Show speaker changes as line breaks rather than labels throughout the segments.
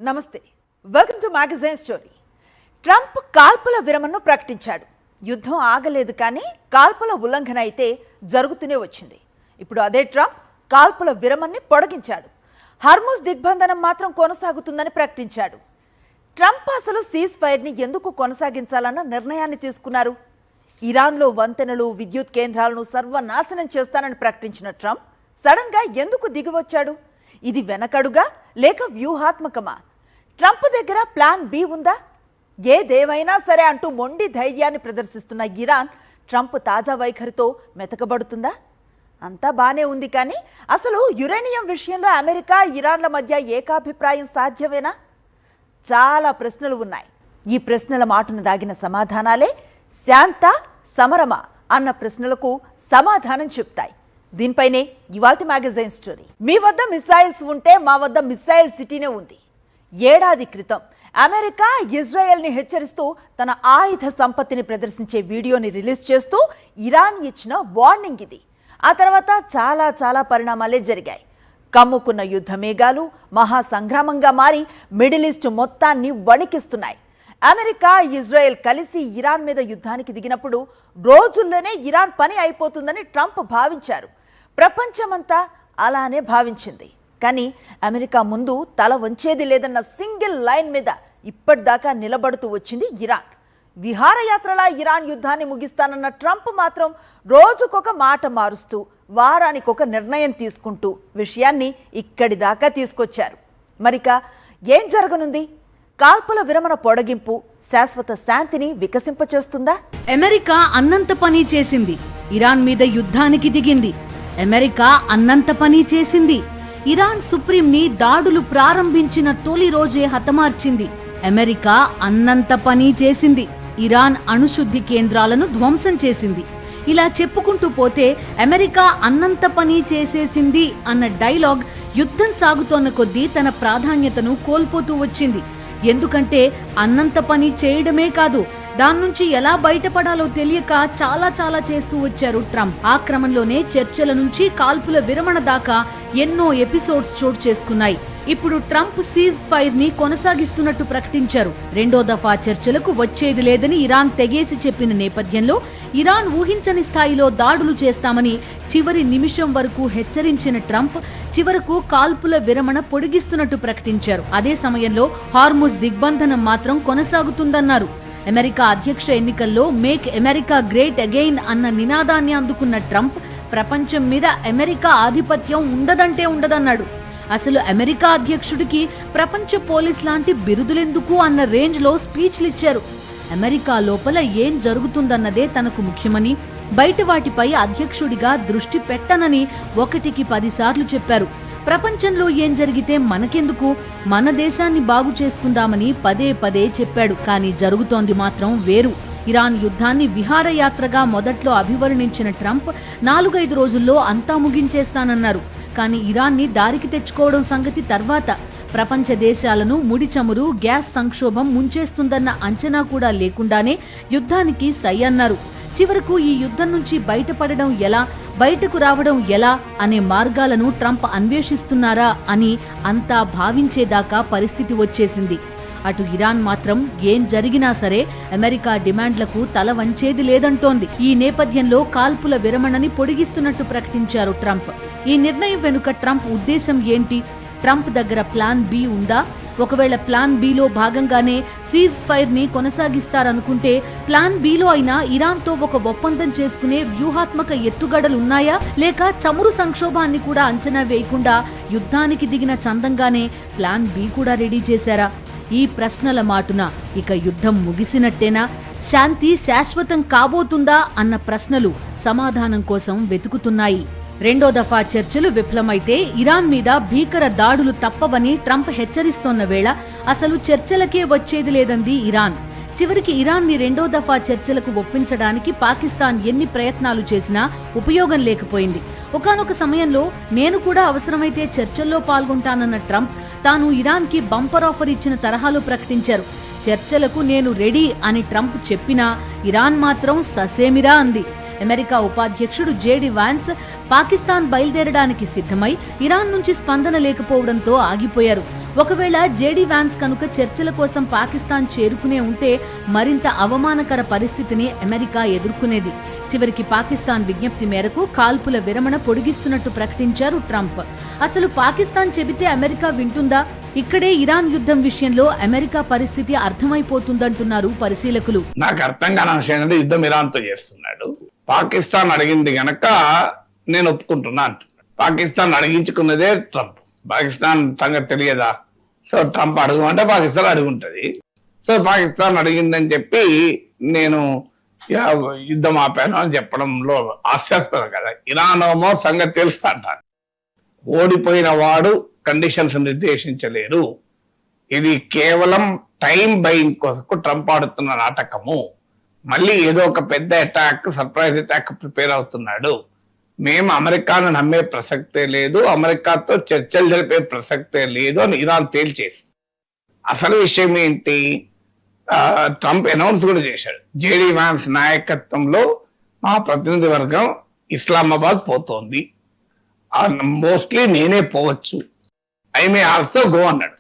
నమస్తే, welcome to magazine story. Trump కాల్పుల విరమణను ప్రకటించాడు. యుద్ధం ఆగలేదు, కానీ కాల్పుల ఉల్లంఘన అయితే జరుగుతూనే వచ్చింది. ఇప్పుడు అదే ట్రంప్ కాల్పుల విరమణని పొడిగించాడు. హార్ముజ్ దిగ్బంధనం మాత్రం కొనసాగుతుందని ప్రకటించాడు. ట్రంప్ అసలు సీజ్ ఫైర్ని ఎందుకు కొనసాగించాలన్న నిర్ణయాన్ని తీసుకున్నారు? ఇరాన్లో వంతెనలు, విద్యుత్ కేంద్రాలను సర్వనాశనం చేస్తానని ప్రకటించిన ట్రంప్ సడన్గా ఎందుకు దిగివచ్చాడు? ఇది వెనకడుగా లేక వ్యూహాత్మకమా? ట్రంప్ దగ్గర ప్లాన్ బి ఉందా? ఏదేమైనా సరే అంటూ మొండి ధైర్యాన్ని ప్రదర్శిస్తున్న ఇరాన్ ట్రంప్ తాజా వైఖరితో మెతకబడుతుందా? అంతా బానే ఉంది, కానీ అసలు యురేనియం విషయంలో అమెరికా, ఇరాన్ల మధ్య ఏకాభిప్రాయం సాధ్యమేనా? చాలా ప్రశ్నలు ఉన్నాయి. ఈ ప్రశ్నల మాటను దాగిన సమాధానాలే శాంత, సమరమా అన్న ప్రశ్నలకు సమాధానం చెప్తాయి. దీనిపైనే ఇవాల్టి మ్యాగజైన్ స్టోరీ. మీ వద్ద మిసైల్స్ ఉంటే మా వద్ద మిసైల్ సిటీనే ఉంది. ఏడాది క్రితం అమెరికా ఇజ్రాయెల్ని హెచ్చరిస్తూ తన ఆయుధ సంపత్తిని ప్రదర్శించే వీడియోని రిలీజ్ చేస్తూ ఇరాన్ ఇచ్చిన వార్నింగ్ ఇది. ఆ తర్వాత చాలా పరిణామాలే జరిగాయి. కమ్ముకున్న యుద్ధ మేఘాలు మహాసంగ్రామంగా మారి మిడిల్ ఈస్ట్ మొత్తాన్ని వణికిస్తున్నాయి. అమెరికా, ఇజ్రాయెల్ కలిసి ఇరాన్ మీద యుద్ధానికి దిగినప్పుడు రోజుల్లోనే ఇరాన్ పని అయిపోతుందని ట్రంప్ భావించారు. ప్రపంచమంతా అలానే భావించింది. కానీ అమెరికా ముందు తల వంచేది లేదన్న సింగిల్ లైన్ మీద ఇప్పటిదాకా నిలబడుతూ వచ్చింది ఇరాన్. విహారయాత్రలా ఇరాన్ యుద్ధాన్ని ముగిస్తానన్న ట్రంప్ మాత్రం రోజుకొక మాట మారుస్తూ, వారానికొక నిర్ణయం తీసుకుంటూ విషయాన్ని ఇక్కడి దాకా తీసుకొచ్చారు. మరిక ఏం జరగనుంది? కాల్పుల విరమణ పొడిగింపు శాశ్వత శాంతిని వికసింపచేస్తుందా?
అమెరికా అన్నంత పని చేసింది, ఇరాన్ మీద యుద్ధానికి దిగింది. అమెరికా అన్నంత పని చేసింది, ఇరాన్ సుప్రీంని దాడులు ప్రారంభించిన తొలి రోజే హతమార్చింది. అమెరికా అన్నంత పని చేసింది, ఇరాన్ అణుశుద్ధి కేంద్రాలను ధ్వంసం చేసింది. ఇలా చెప్పుకుంటూ పోతే అమెరికా అన్నంత పని చేసేసింది అన్న డైలాగ్ యుద్ధం సాగుతోన్న కొద్దీ తన ప్రాధాన్యతను కోల్పోతూ వచ్చింది. ఎందుకంటే అన్నంత పని చేయడమే కాదు, దాని నుంచి ఎలా బయటపడాలో తెలియక చాలా చేస్తూ వచ్చారు ట్రంప్. ఆ క్రమంలోనే చర్చల నుంచి కాల్పుల విరమణ దాకా ఎన్నో ఎపిసోడ్స్ చోటు చేసుకున్నాయి. ఇప్పుడు ట్రంప్ సీజ్ ఫైర్ ని కొనసాగిస్తున్నట్టు ప్రకటించారు. రెండో దఫా చర్చలకు వచ్చేది లేదని ఇరాన్ తెగేసి చెప్పిన నేపథ్యంలో ఇరాన్ ఊహించని స్థాయిలో దాడులు చేస్తామని చివరి నిమిషం వరకు హెచ్చరించిన ట్రంప్ చివరకు కాల్పుల విరమణ పొడిగిస్తున్నట్టు ప్రకటించారు. అదే సమయంలో హార్ముజ్ దిగ్బంధనం మాత్రం కొనసాగుతుందన్నారు. అమెరికా అధ్యక్ష ఎన్నికల్లో మేక్ అమెరికా గ్రేట్ అగైన్ అన్న నినాదాన్ని అందుకున్న ట్రంప్ ప్రపంచం మీద అమెరికా ఆధిపత్యం ఉండదంటే ఉండదన్నాడు. అసలు అమెరికా అధ్యక్షుడికి ప్రపంచ పోలీస్ లాంటి బిరుదులెందుకు అన్న రేంజ్ లో స్పీచ్లిచ్చారు. అమెరికా లోపల ఏం జరుగుతుందన్నదే తనకు ముఖ్యమని, బయట వాటిపై అధ్యక్షుడిగా దృష్టి పెట్టనని 1కి 10 సార్లు చెప్పారు. ప్రపంచంలో ఏం జరిగితే మనకెందుకు, మన దేశాన్ని బాగు చేసుకుందామని పదే చెప్పాడు. కానీ జరుగుతోంది మాత్రం వేరు. ఇరాన్ యుద్ధాన్ని విహారయాత్రగా మొదట్లో అభివర్ణించిన ట్రంప్ 4-5 రోజుల్లో అంతా ముగించేస్తానన్నారు. కానీ ఇరాన్ని దారికి తెచ్చుకోవడం సంగతి తర్వాత. ప్రపంచ దేశాలను ముడి చమురు, గ్యాస్ సంక్షోభం ముంచేస్తుందన్న అంచనా కూడా లేకుండానే యుద్ధానికి సై అన్నారు. చివరకు ఈ యుద్ధం నుంచి బయటపడడం ఎలా, బయటకు రావడం ఎలా అనే మార్గాలను ట్రంప్ అన్వేషిస్తున్నారా అని అంతా భావించేదాకా పరిస్థితి వచ్చేసింది. అటు ఇరాన్ మాత్రం ఏం జరిగినా సరే అమెరికా డిమాండ్లకు తల వంచేది లేదంటోంది. ఈ నేపథ్యంలో కాల్పుల విరమణని పొడిగిస్తున్నట్టు ప్రకటించారు ట్రంప్. ఈ నిర్ణయం వెనుక ట్రంప్ ఉద్దేశం ఏంటి? ట్రంప్ దగ్గర ప్లాన్ బి ఉందా? ఒకవేళ ప్లాన్ బిలో భాగంగానే సీజ్ ఫైర్ ని కొనసాగిస్తారనుకుంటే ప్లాన్ బిలో అయినా ఇరాన్తో ఒక ఒప్పందం చేసుకునే వ్యూహాత్మక ఎత్తుగడలున్నాయా? లేక చమురు సంక్షోభాన్ని కూడా అంచనా వేయకుండా యుద్ధానికి దిగిన చందంగానే ప్లాన్ బి కూడా రెడీ చేశారా? ఈ ప్రశ్నల మాటున ఇక యుద్ధం ముగిసినట్టేనా? శాంతి శాశ్వతం కాబోతుందా అన్న ప్రశ్నలు సమాధానం కోసం వెతుకుతున్నాయి. రెండో దఫా చర్చలు విఫలమైతే ఇరాన్ మీద భీకర దాడులు తప్పవని ట్రంప్ హెచ్చరిస్తోన్న వేళ అసలు చర్చలకే వచ్చేది లేదంది ఇరాన్. చివరికి ఇరాన్ని రెండో దఫా చర్చలకు ఒప్పించడానికి పాకిస్తాన్ ఎన్ని ప్రయత్నాలు చేసినా ఉపయోగం లేకపోయింది. ఒకానొక సమయంలో నేను కూడా అవసరమైతే చర్చల్లో పాల్గొంటానన్న ట్రంప్ తాను ఇరాన్కి బంపర్ ఆఫర్ ఇచ్చిన తరహాలో ప్రకటించారు. చర్చలకు నేను రెడీ అని ట్రంప్ చెప్పినా ఇరాన్ మాత్రం ససేమిరా అంది. అమెరికా ఉపాధ్యక్షుడు జేడి వాన్స్ పాకిస్తాన్ బయలుదేరడానికి సిద్ధమై ఇరాన్ నుంచి స్పందన లేకపోవడంతో ఆగిపోయారు. ఒకవేళ జేడీ వ్యాన్స్ కనుక చర్చల కోసం పాకిస్తాన్ చేరుకునే ఉంటే మరింత అవమానకర పరిస్థితిని అమెరికా ఎదుర్కొనేది. చివరికి పాకిస్తాన్ విజ్ఞప్తి మేరకు కాల్పుల విరమణ పొడిగిస్తున్నట్టు ప్రకటించారు ట్రంప్. అసలు పాకిస్తాన్ చెబితే అమెరికా వింటుందా? ఇక్కడే ఇరాన్ యుద్ధం విషయంలో అమెరికా పరిస్థితి అర్థమైపోతుందంటున్నారు పరిశీలకులు.
నాకు అర్థం కాని విషయం ఏంటంటే యుద్ధం ఇరాన్ తో చేస్తున్నాడు. పాకిస్తాన్ అడిగింది గనక నేను ఒప్పుకుంటున్నా అంటున్నాడు. పాకిస్తాన్ అడిగించుకున్నదే ట్రంప్. పాకిస్తాన్ సంగతి తెలియదా? సో ట్రంప్ అడుగుమంటే పాకిస్తాన్ అడుగుంటది. సో పాకిస్తాన్ అడిగిందని చెప్పి నేను యుద్ధం ఆపాను అని చెప్పడంలో హాస్యాస్పదం కదా. ఇరాన్ ఏమో సంగతి తెలుస్తా అంటారు. ఓడిపోయిన వాడు కండిషన్స్ నిర్దేశించలేరు. ఇది కేవలం టైం బయింగ్ కోసం ట్రంప్ ఆడుతున్న నాటకము. మళ్ళీ ఏదో ఒక పెద్ద అటాక్, సర్ప్రైజ్ అటాక్ ప్రిపేర్ అవుతున్నాడు. మేము అమెరికాను నమ్మే ప్రసక్తే లేదు, అమెరికాతో చర్చలు జరిపే ప్రసక్తే లేదు అని ఇరాన్ తేల్చేసి. అసలు విషయం ఏంటి? ట్రంప్ అనౌన్స్ కూడా చేశాడు, జేడీ వ్యాన్స్ నాయకత్వంలో మా ప్రతినిధి వర్గం ఇస్లామాబాద్ పోతోంది, మోస్ట్లీ నేనే పోవచ్చు, ఐ మే ఆల్సో గో అన్నాడు.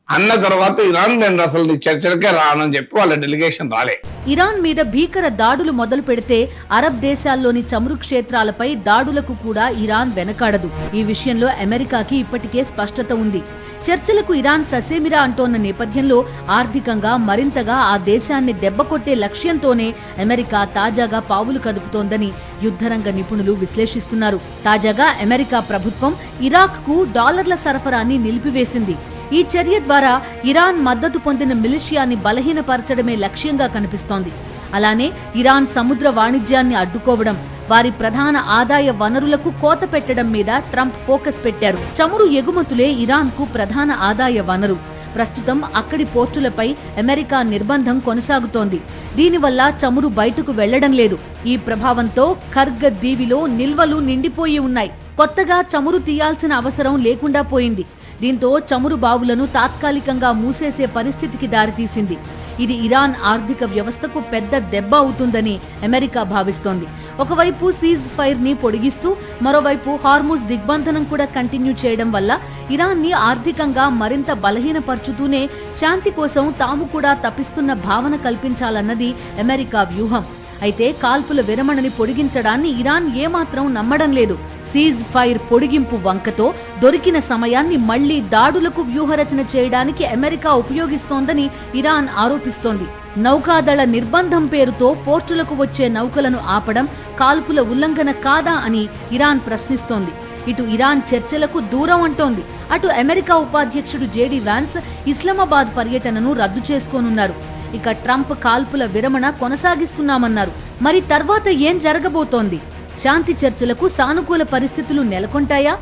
అన్న తర్వాత ఇరాన్ నేను అసలు చర్చలకే రానని చెప్పి వాళ్ళ డెలిగేషన్ రాలే.
ఇరాన్ మీద భీకర దాడులు మొదలు పెడితే అరబ్ దేశాల్లోని చమురు క్షేత్రాలపై దాడులకు కూడా ఇరాన్ వెనకాడదు. ఈ విషయంలో అమెరికాకి ఇప్పటికే స్పష్టత ఉంది. చర్చలకు ఇరాన్ ససేమిరా అంటోన్న నేపథ్యంలో ఆర్థికంగా మరింతగా ఆ దేశాన్ని దెబ్బకొట్టే లక్ష్యంతోనే అమెరికా తాజాగా పావులు కదుపుతోందని యుద్ధరంగ నిపుణులు విశ్లేషిస్తున్నారు. తాజాగా అమెరికా ప్రభుత్వం ఇరాక్కు డాలర్ల సరఫరాని నిలిపివేసింది. ఈ చర్య ద్వారా ఇరాన్ మద్దతు పొందిన మిలిషియాని బలహీనపరచడమే లక్ష్యంగా కనిపిస్తోంది. అలానే ఇరాన్ సముద్ర వాణిజ్యాన్ని అడ్డుకోవడం, వారి ప్రధాన ఆదాయ వనరులకు కోత పెట్టడం మీద ట్రంప్ ఫోకస్ పెట్టారు. చమురు ఎగుమతులే ఇరాన్ కు ప్రధాన ఆదాయ వనరు. ప్రస్తుతం అక్కడి పోర్టులపై అమెరికా నిర్బంధం కొనసాగుతోంది. దీనివల్ల చమురు బయటకు వెళ్లడం లేదు. ఈ ప్రభావంతో ఖర్గ్ దీవిలో నిల్వలు నిండిపోయి ఉన్నాయి. కొత్తగా చమురు తీయాల్సిన అవసరం లేకుండా పోయింది. దీంతో చమురు బావులను తాత్కాలికంగా మూసేసే పరిస్థితికి దారితీసింది. ఇది ఇరాన్ ఆర్థిక వ్యవస్థకు పెద్ద దెబ్బ అవుతుందని అమెరికా భావిస్తోంది. ఒకవైపు సీజ్ ఫైర్ ని పొడిగిస్తూ మరోవైపు హార్ముజ్ దిగ్బంధనం కూడా కంటిన్యూ చేయడం వల్ల ఇరాన్ ని ఆర్థికంగా మరింత బలహీనపరచుతూనే శాంతి కోసం తాము కూడా తప్పిస్తున్న భావన కల్పించాలన్నది అమెరికా వ్యూహం. అయితే కాల్పుల విరమణని పొడిగించడాన్ని ఇరాన్ ఏమాత్రం నమ్మడం లేదు. సీజ్ ఫైర్ పొడిగింపు వంకతో దొరికిన సమయాన్ని మళ్లీ దాడులకు వ్యూహరచన చేయడానికి అమెరికా ఉపయోగిస్తోందని ఇరాన్ ఆరోపిస్తోంది. నౌకాదళ నిర్బంధం పేరుతో పోర్టులకు వచ్చే నౌకలను ఆపడం కాల్పుల ఉల్లంఘన కాదా అని ఇరాన్ ప్రశ్నిస్తోంది. ఇటు ఇరాన్ చర్చలకు దూరం అంటోంది. అటు అమెరికా ఉపాధ్యక్షుడు జేడీ వ్యాన్స్ ఇస్లామాబాద్ పర్యటనను రద్దు చేసుకోనున్నారు. ఇక ట్రంప్ కాల్పుల విరమణ కొనసాగిస్తున్నామన్నారు. మరి తర్వాత ఏం జరగబోతోంది? శాంతి చర్చలకు సానుకూల పరిస్థితులు నెలకొంటాయా,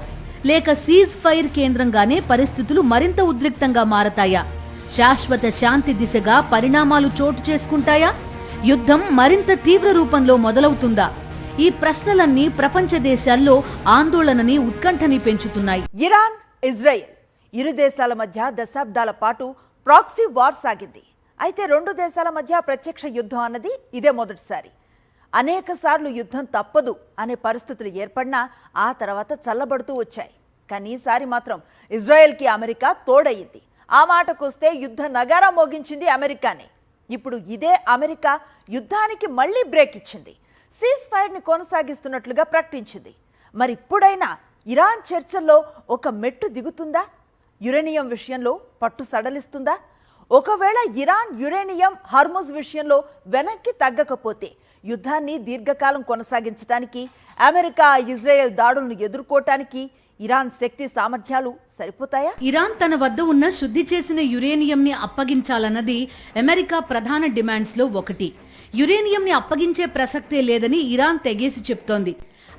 లేక సీజ్ ఫైర్ కేంద్రంగానే పరిస్థితులు మరింత ఉద్రిక్తంగా మారతాయా? శాశ్వత శాంతి దిశగా పరిణామాలు చోటు చేసుకుంటాయా? యుద్ధం మరింత తీవ్ర రూపంలో మొదలవుతుందా? ఈ ప్రశ్నలన్నీ ప్రపంచ దేశాల్లో ఆందోళనని, ఉత్కంఠని పెంచుతున్నాయి.
ఇరాన్, ఇజ్రాయెల్ ఇరు దేశాల మధ్య దశాబ్దాల పాటు ప్రాక్సీ వార్ సాగింది. అయితే రెండు దేశాల మధ్య ప్రత్యక్ష యుద్ధం అన్నది ఇదే మొదటిసారి. అనేక సార్లు యుద్ధం తప్పదు అనే పరిస్థితులు ఏర్పడినా ఆ తర్వాత చల్లబడుతూ వచ్చాయి. కానీ ఈసారి మాత్రం ఇజ్రాయెల్కి అమెరికా తోడయ్యింది. ఆ మాటకొస్తే యుద్ధ నగారా మోగించింది అమెరికానే. ఇప్పుడు ఇదే అమెరికా యుద్ధానికి మళ్లీ బ్రేక్ ఇచ్చింది. సీజ్ ఫైర్ని కొనసాగిస్తున్నట్లుగా ప్రకటించింది. మరి ఇప్పుడైనా ఇరాన్ చర్చల్లో ఒక మెట్టు దిగుతుందా? యురేనియం విషయంలో పట్టు సడలిస్తుందా? ఒకవేళ ఇరాన్ యురేనియం, హార్ముజ్ విషయంలో వెనక్కి తగ్గకపోతే యుద్ధాన్ని దీర్ఘకాలం కొనసాగించడానికి, అమెరికా ఇజ్రాయెల్ దాడులను ఎదుర్కోవటానికి ఇరాన్ శక్తి సామర్థ్యాలు సరిపోతాయా?
ఇరాన్ తన వద్ద ఉన్న శుద్ధి చేసిన యురేనియంని అప్పగించాలన్నది అమెరికా ప్రధాన డిమాండ్స్ లో ఒకటి. యురేనియంని అప్పగించే ప్రసక్తే లేదని ఇరాన్ తెగేసి చెప్తోంది.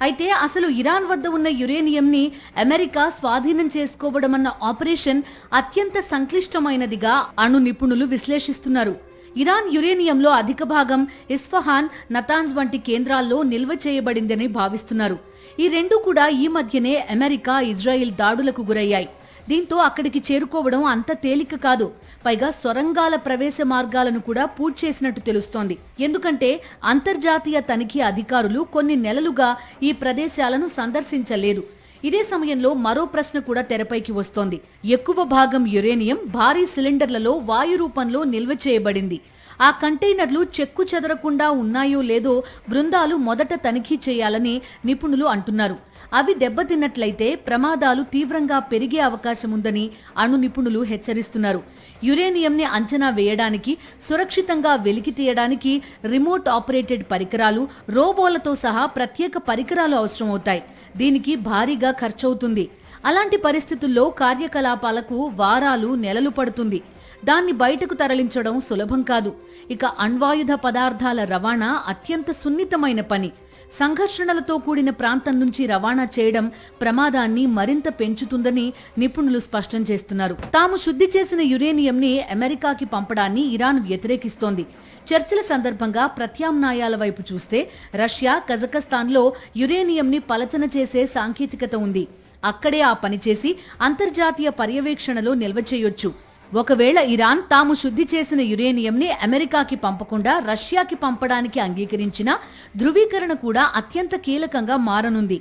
అయితే అసలు ఇరాన్ వద్ద ఉన్న యురేనియంని అమెరికా స్వాధీనం చేసుకోవడమన్న ఆపరేషన్ అత్యంత సంక్లిష్టమైనదిగా అణు నిపుణులు విశ్లేషిస్తున్నారు. ఇరాన్ యురేనియంలో అధిక భాగం ఇస్ఫహాన్, నతాన్స్ వంటి కేంద్రాల్లో నిల్వ చేయబడిందని భావిస్తున్నారు. ఈ రెండు కూడా ఈ మధ్యనే అమెరికా, ఇజ్రాయిల్ దాడులకు గురయ్యాయి. దీంతో అక్కడికి చేరుకోవడం అంత తేలిక కాదు. పైగా సొరంగాల ప్రవేశ మార్గాలను కూడా పూర్తి చేసినట్టు తెలుస్తోంది. ఎందుకంటే అంతర్జాతీయ తనిఖీ అధికారులు కొన్ని నెలలుగా ఈ ప్రదేశాలను సందర్శించలేదు. ఇదే సమయంలో మరో ప్రశ్న కూడా తెరపైకి వస్తోంది. ఎక్కువ భాగం యురేనియం భారీ సిలిండర్లలో వాయు రూపంలో నిల్వ చేయబడింది. ఆ కంటైనర్లు చెక్కు చెదరకుండా ఉన్నాయో లేదో బృందాలు మొదట తనిఖీ చేయాలని నిపుణులు అంటున్నారు. అవి దెబ్బతిన్నట్లయితే ప్రమాదాలు తీవ్రంగా పెరిగే అవకాశముందని అణు నిపుణులు హెచ్చరిస్తున్నారు. యురేనియంని అంచనా వేయడానికి, సురక్షితంగా వెలికి తీయడానికి రిమోట్ ఆపరేటెడ్ పరికరాలు, రోబోలతో సహా ప్రత్యేక పరికరాలు అవసరమవుతాయి. దీనికి భారీగా ఖర్చవుతుంది. అలాంటి పరిస్థితుల్లో కార్యకలాపాలకు వారాలు, నెలలు పడుతుంది. దాన్ని బయటకు తరలించడం సులభం కాదు. ఇక అణ్వాయుధ పదార్థాల రవాణా అత్యంత సున్నితమైన పని. సంఘర్షణలతో కూడిన ప్రాంతం నుంచి రవాణా చేయడం ప్రమాదాన్ని మరింత పెంచుతుందని నిపుణులు స్పష్టం చేస్తున్నారు. తాము శుద్ధి చేసిన యురేనియంని అమెరికాకి పంపడాన్ని ఇరాన్ వ్యతిరేకిస్తోంది. చర్చల సందర్భంగా ప్రత్యామ్నాయాల వైపు చూస్తే రష్యా, కజకస్తాన్లో యురేనియంని పలచన చేసే సాంకేతికత ఉంది. అక్కడే ఆ పనిచేసి అంతర్జాతీయ పర్యవేక్షణలో నిల్వ చేయొచ్చు. ఒకవేళ ఇరాన్ తాము శుద్ధి చేసిన యురేనియంని అమెరికాకి పంపకుండా రష్యాకి పంపడానికి అంగీకరించినా ధృవీకరణ కూడా అత్యంత కీలకంగా మారనుంది.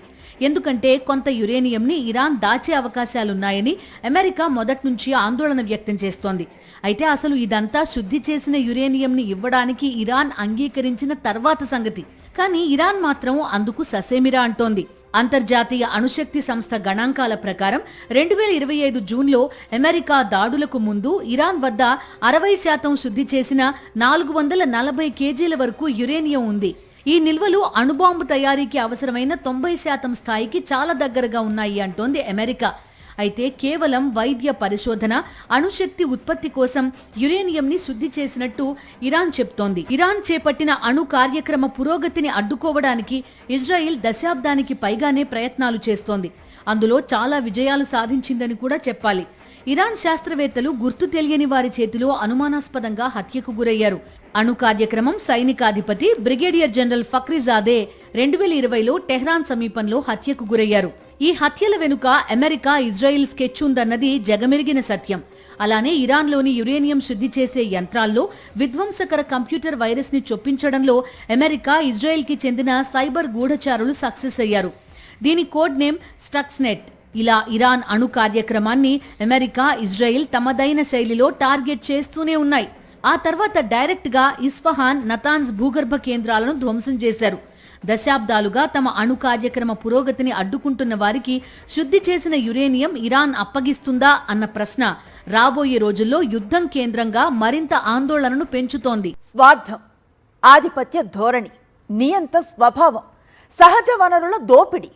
ఎందుకంటే కొంత యురేనియంని ఇరాన్ దాచే అవకాశాలున్నాయని అమెరికా మొదటి నుంచి ఆందోళన వ్యక్తం చేస్తోంది. అయితే అసలు ఇదంతా శుద్ధి చేసిన యురేనియంని ఇవ్వడానికి ఇరాన్ అంగీకరించిన తర్వాత సంగతి. కానీ ఇరాన్ మాత్రం అందుకు ససేమిరా అంటోంది. అంతర్జాతీయ అణుశక్తి సంస్థ గణాంకాల ప్రకారం 2025 జూన్లో అమెరికా దాడులకు ముందు ఇరాన్ వద్ద 60% శుద్ధి చేసిన 440 కేజీల వరకు యురేనియం ఉంది. ఈ నిల్వలు అణుబాంబు తయారీకి అవసరమైన 90% స్థాయికి చాలా దగ్గరగా ఉన్నాయి అంటోంది అమెరికా. అయితే కేవలం వైద్య పరిశోధన, అణుశక్తి ఉత్పత్తి కోసం యురేనియంని శుద్ధి చేసినట్టు ఇరాన్ చెప్తోంది. ఇరాన్ చేపట్టిన అణు కార్యక్రమ పురోగతిని అడ్డుకోవడానికి ఇజ్రాయిల్ దశాబ్దానికి పైగానే ప్రయత్నాలు చేస్తోంది. అందులో చాలా విజయాలు సాధించిందని కూడా చెప్పాలి. ఇరాన్ శాస్త్రవేత్తలు గుర్తు తెలియని వారి చేతిలో అనుమానాస్పదంగా హత్యకు గురయ్యారు. అణు కార్యక్రమం సైనికాధిపతి బ్రిగేడియర్ జనరల్ ఫక్రీజాదే 2020లో టెహ్రాన్ సమీపంలో హత్యకు గురయ్యారు. ఈ హత్యల వెనుక అమెరికా, ఇజ్రాయిల్ స్కెచ్ ఉందన్నది జగమెరిగిన సత్యం. అలానే ఇరాన్లోని యురేనియం శుద్ధి చేసే యంత్రాల్లో విధ్వంసకర కంప్యూటర్ వైరస్ ని చొప్పించడంలో అమెరికా, ఇజ్రాయిల్ కి చెందిన సైబర్ గూఢచారులు సక్సెస్ అయ్యారు. దీని కోడ్ నేమ్ స్టక్స్నెట్. ఇలా ఇరాన్ అణు కార్యక్రమాన్ని అమెరికా, ఇజ్రాయిల్ తమదైన శైలిలో టార్గెట్ చేస్తూనే ఉన్నాయి. ఆ తర్వాత డైరెక్ట్ గా ఇస్ఫహాన్, నతాన్స్ భూగర్భ కేంద్రాలను ధ్వంసం చేశారు. దశాబ్దాలుగా తమ అణు కార్యక్రమ పురోగతిని అడ్డుకుంటున్న వారికి శుద్ధి చేసిన యురేనియం ఇరాన్ అప్పగిస్తుందా అన్న ప్రశ్న రాబోయే రోజుల్లో యుద్ధం కేంద్రంగా మరింత ఆందోళనను పెంచుతోంది.
స్వార్థం, ఆధిపత్య ధోరణి, నియంత స్వభావం, సహజ వనరుల దోపిడీ,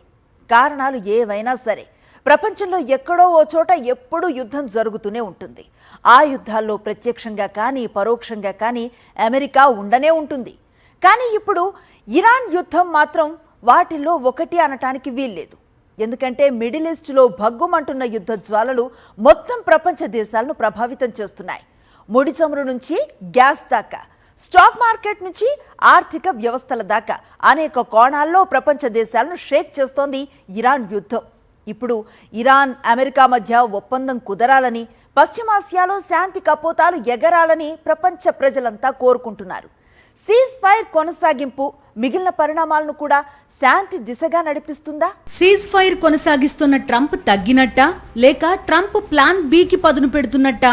కారణాలు ఏవైనా సరే ప్రపంచంలో ఎక్కడో ఓ చోట ఎప్పుడూ యుద్ధం జరుగుతూనే ఉంటుంది. ఆ యుద్ధాల్లో ప్రత్యక్షంగా కానీ పరోక్షంగా కానీ అమెరికా ఉండనే ఉంటుంది. కానీ ఇప్పుడు ఇరాన్ యుద్ధం మాత్రం వాటిల్లో ఒకటి అనటానికి వీల్లేదు. ఎందుకంటే మిడిల్ ఈస్ట్లో భగ్గుమంటున్న యుద్ధ జ్వాలలు మొత్తం ప్రపంచ దేశాలను ప్రభావితం చేస్తున్నాయి. ముడి చమురు నుంచి గ్యాస్ దాకా, స్టాక్ మార్కెట్ నుంచి ఆర్థిక వ్యవస్థల దాకా అనేక కోణాల్లో ప్రపంచ దేశాలను షేక్ చేస్తోంది ఇరాన్ యుద్ధం. ఇప్పుడు ఇరాన్, అమెరికా మధ్య ఒప్పందం కుదరాలని, పశ్చిమాసియాలో శాంతి కపోతాలు ఎగరాలని ప్రపంచ ప్రజలంతా కోరుకుంటున్నారు. సీజ్ ఫైర్ కొనసాగింపు మిగిలిన పరిణామాలను కూడా శాంతి దిశగా నడిపిస్తుందా?
సీజ్ ఫైర్ కొనసాగిస్తున్న ట్రంప్ తగ్గినట్టా, లేక ట్రంప్ ప్లాన్ బికి పదును పెడుతున్నట్టా?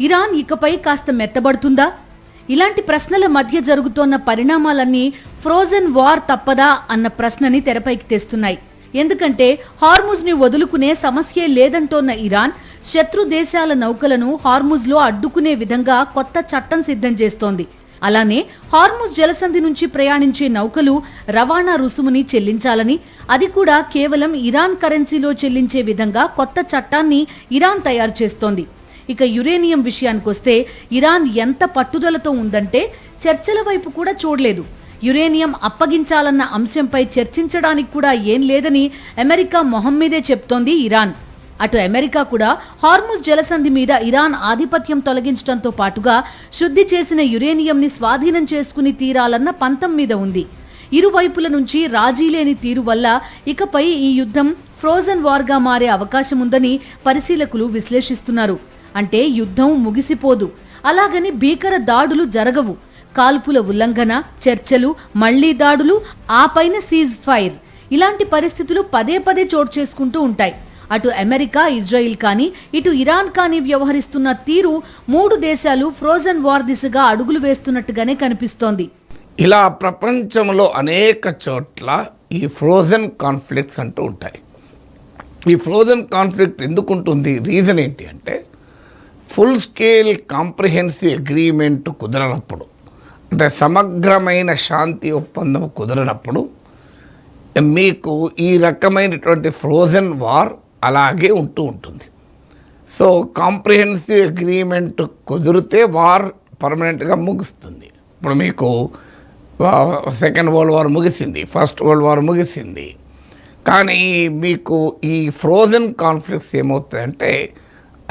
ఇరాన్ ఇకపై కాస్త మెత్తబడుతుందా? ఇలాంటి ప్రశ్నల మధ్య జరుగుతోన్న పరిణామాలన్నీ ఫ్రోజన్ వార్ తప్పదా అన్న ప్రశ్నని తెరపైకి తెస్తున్నాయి. ఎందుకంటే హార్ముజ్ ని వదులుకునే సమస్యే లేదంటోన్న ఇరాన్ శత్రు దేశాల నౌకలను హార్ముజ్ లో అడ్డుకునే విధంగా కొత్త చట్టం సిద్ధం చేస్తోంది. అలానే హార్ముజ్ జలసంధి నుంచి ప్రయాణించే నౌకలు రవాణా రుసుముని చెల్లించాలని, అది కూడా కేవలం ఇరాన్ కరెన్సీలో చెల్లించే విధంగా కొత్త చట్టాన్ని ఇరాన్ తయారు చేస్తోంది. ఇక యురేనియం విషయానికొస్తే ఇరాన్ ఎంత పట్టుదలతో ఉందంటే చర్చల వైపు కూడా చూడలేదు. యురేనియం అప్పగించాలన్న అంశంపై చర్చించడానికి కూడా ఏం లేదని అమెరికా మొహం మీదే చెప్తోంది ఇరాన్. అటు అమెరికా కూడా హార్ముజ్ జలసంధి మీద ఇరాన్ ఆధిపత్యం తొలగించడంతో పాటుగా శుద్ధి చేసిన యురేనియంని స్వాధీనం చేసుకుని తీరాలన్న పంతం మీద ఉంది. ఇరువైపుల నుంచి రాజీలేని తీరు వల్ల ఇకపై ఈ యుద్ధం ఫ్రోజన్ వార్గా మారే అవకాశం ఉందని పరిశీలకులు విశ్లేషిస్తున్నారు. అంటే యుద్ధం ముగిసిపోదు, అలాగని భీకర దాడులు జరగవు. కాల్పుల ఉల్లంఘన, చర్చలు, మళ్లీ దాడులు, ఆ పైన సీజ్ ఫైర్, ఇలాంటి పరిస్థితులు పదే పదే చోటు చేసుకుంటూ ఉంటాయి. అటు అమెరికా, ఇజ్రాయిల్ కానీ ఇటు ఇరాన్ కానీ వ్యవహరిస్తున్న తీరు 3 దేశాలు ఫ్రోజన్ వార్ దిశగా అడుగులు వేస్తున్నట్టుగానే కనిపిస్తోంది.
ఇలా ప్రపంచంలో అనేక చోట్ల ఈ ఫ్రోజన్ కాన్ఫ్లిక్ట్స్ అంటూ ఉంటాయి. ఈ ఫ్రోజన్ కాన్ఫ్లిక్ట్ ఎందుకు ఉంటుంది? రీజన్ ఏంటి అంటే ఫుల్ స్కేల్ కాంప్రిహెన్సివ్ అగ్రిమెంట్ కుదరనప్పుడు, అంటే సమగ్రమైన శాంతి ఒప్పందం కుదరనప్పుడు మీకు ఈ రకమైనటువంటి ఫ్రోజన్ వార్ అలాగే ఉంటూ ఉంటుంది. సో కాంప్రిహెన్సివ్ అగ్రిమెంట్ కుదిరితే వార్ పర్మనెంట్గా ముగుస్తుంది. ఇప్పుడు మీకు సెకండ్ వరల్డ్ వార్ ముగిసింది, ఫస్ట్ వరల్డ్ వార్ ముగిసింది. కానీ మీకు ఈ ఫ్రోజన్ కాన్ఫ్లిక్ట్స్ ఏమవుతాయంటే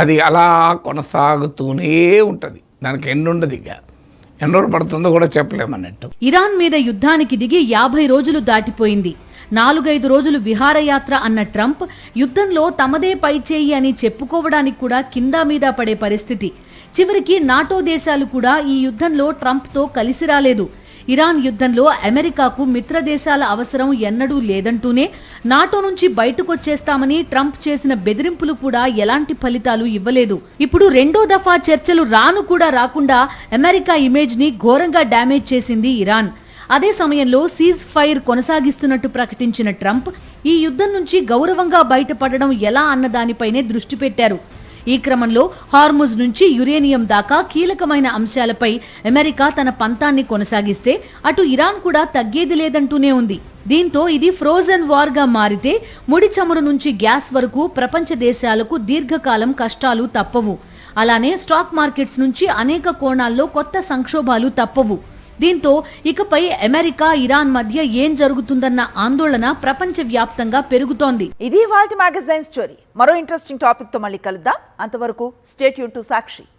అది అలా కొనసాగుతూనే ఉంటుంది. దానికి ఎన్నుండదు, ఇక ఎన్ని రోజులు పడుతుందో కూడా చెప్పలేమన్నట్టు.
ఇరాన్ మీద యుద్ధానికి దిగి 50 రోజులు దాటిపోయింది. 4-5 రోజులు విహారయాత్ర అన్న ట్రంప్ యుద్ధంలో తమదే పైచేయి అని చెప్పుకోవడానికి కూడా కింద మీద పడే పరిస్థితి. చివరికి నాటో దేశాలు కూడా ఈ యుద్ధంలో ట్రంప్తో కలిసి రాలేదు. ఇరాన్ యుద్ధంలో అమెరికాకు మిత్ర దేశాల అవసరం ఎన్నడూ లేదంటూనే నాటో నుంచి బయటకొచ్చేస్తామని ట్రంప్ చేసిన బెదిరింపులు కూడా ఎలాంటి ఫలితాలు ఇవ్వలేదు. ఇప్పుడు రెండో దఫా చర్చలు రాను కూడా రాకుండా అమెరికా ఇమేజ్ ని ఘోరంగా డ్యామేజ్ చేసింది ఇరాన్. అదే సమయంలో సీజ్ ఫైర్ కొనసాగిస్తున్నట్టు ప్రకటించిన ట్రంప్ ఈ యుద్ధం నుంచి గౌరవంగా బయటపడడం ఎలా అన్న దానిపైనే దృష్టి పెట్టారు. ఈ క్రమంలో హార్ముజ్ నుంచి యురేనియం దాకా కీలకమైన అంశాలపై అమెరికా తన పంతాన్ని కొనసాగిస్తే అటు ఇరాన్ కూడా తగ్గేది లేదంటూనే ఉంది. దీంతో ఇది ఫ్రోజన్ వార్ గా మారితే ముడి చమురు నుంచి గ్యాస్ వరకు ప్రపంచ దేశాలకు దీర్ఘకాలం కష్టాలు తప్పవు. అలానే స్టాక్ మార్కెట్స్ నుంచి అనేక కోణాల్లో కొత్త సంక్షోభాలు తప్పవు. దీంతో ఇకపై అమెరికా, ఇరాన్ మధ్య ఏం జరుగుతుందన్న ఆందోళన ప్రపంచ వ్యాప్తంగా పెరుగుతోంది.
ఇది వాల్టి మ్యాగజైన్ స్టోరీ. మరో ఇంట్రెస్టింగ్ టాపిక్ తో మళ్ళీ కలుద్దాం. అంతవరకు స్టే ట్యూన్ టు సాక్షి.